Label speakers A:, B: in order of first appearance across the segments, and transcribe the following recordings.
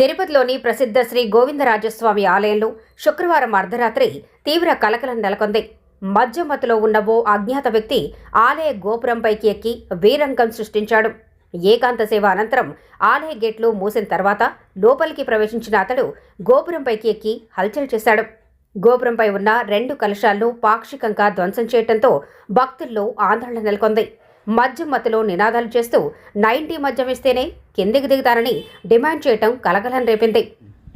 A: తిరుపతిలోని ప్రసిద్ధ శ్రీ గోవిందరాజస్వామి ఆలయంలో శుక్రవారం అర్ధరాత్రి తీవ్ర కలకలం నెలకొంది. మద్యమత్తులో ఉన్న ఓ అజ్ఞాత వ్యక్తి ఆలయ గోపురంపైకి ఎక్కి వీరంగం సృష్టించాడు. ఏకాంత సేవ అనంతరం ఆలయ గేట్లు మూసిన తర్వాత లోపలికి ప్రవేశించిన అతడు గోపురంపైకి ఎక్కి హల్చల్ చేశాడు. గోపురంపై ఉన్న 2 కలశాలను పాక్షికంగా ధ్వంసం చేయడంతో భక్తుల్లో ఆందోళన నెలకొంది. మద్యం మత్తులో నినాదాలు చేస్తూ 90 మద్యం ఇస్తేనే కిందికి దిగుతారని డిమాండ్ చేయటం కలకలం రేపింది.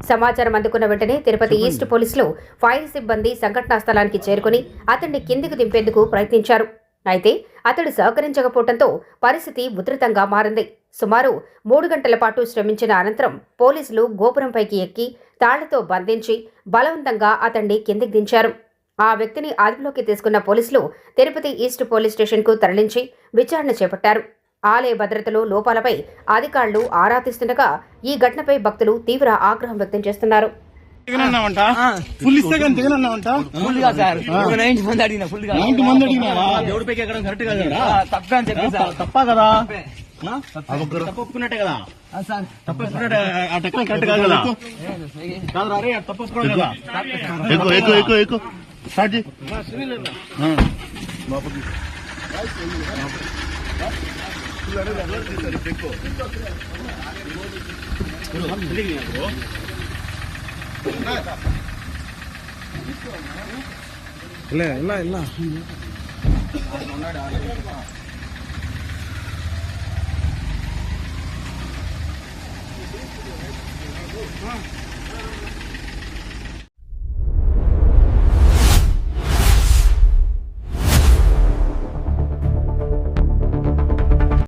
A: సమాచారం అందుకున్న వెంటనే తిరుపతి ఈస్ట్ పోలీసులు ఫైర్ సిబ్బంది సంఘటనా స్థలానికి చేరుకుని అతన్ని కిందికి దింపేందుకు ప్రయత్నించారు. అయితే అతడు సహకరించకపోవడంతో పరిస్థితి ఉధృతంగా మారింది. సుమారు 3 గంటల పాటు శ్రమించిన అనంతరం పోలీసులు గోపురంపైకి ఎక్కి తాళ్లతో బంధించి బలవంతంగా అతన్ని కిందికి దించారు. ఆ వ్యక్తిని అదుపులోకి తీసుకున్న పోలీసులు తిరుపతి ఈస్ట్ పోలీస్ స్టేషన్కు తరలించి విచారణ చేపట్టారు. ఆలయ భద్రతలో లోపాలపై అధికారులు ఆరా తీస్తుండగా ఈ ఘటనపై భక్తులు తీవ్ర ఆగ్రహం వ్యక్తం చేస్తున్నారు.
B: తప్పుకున్నట్టే కదా కరెక్ట్ కాదు కదా తప్పుకున్నాడు కదా ఎక్కువ స్టార్ట్ చేయి ಇಲ್ಲ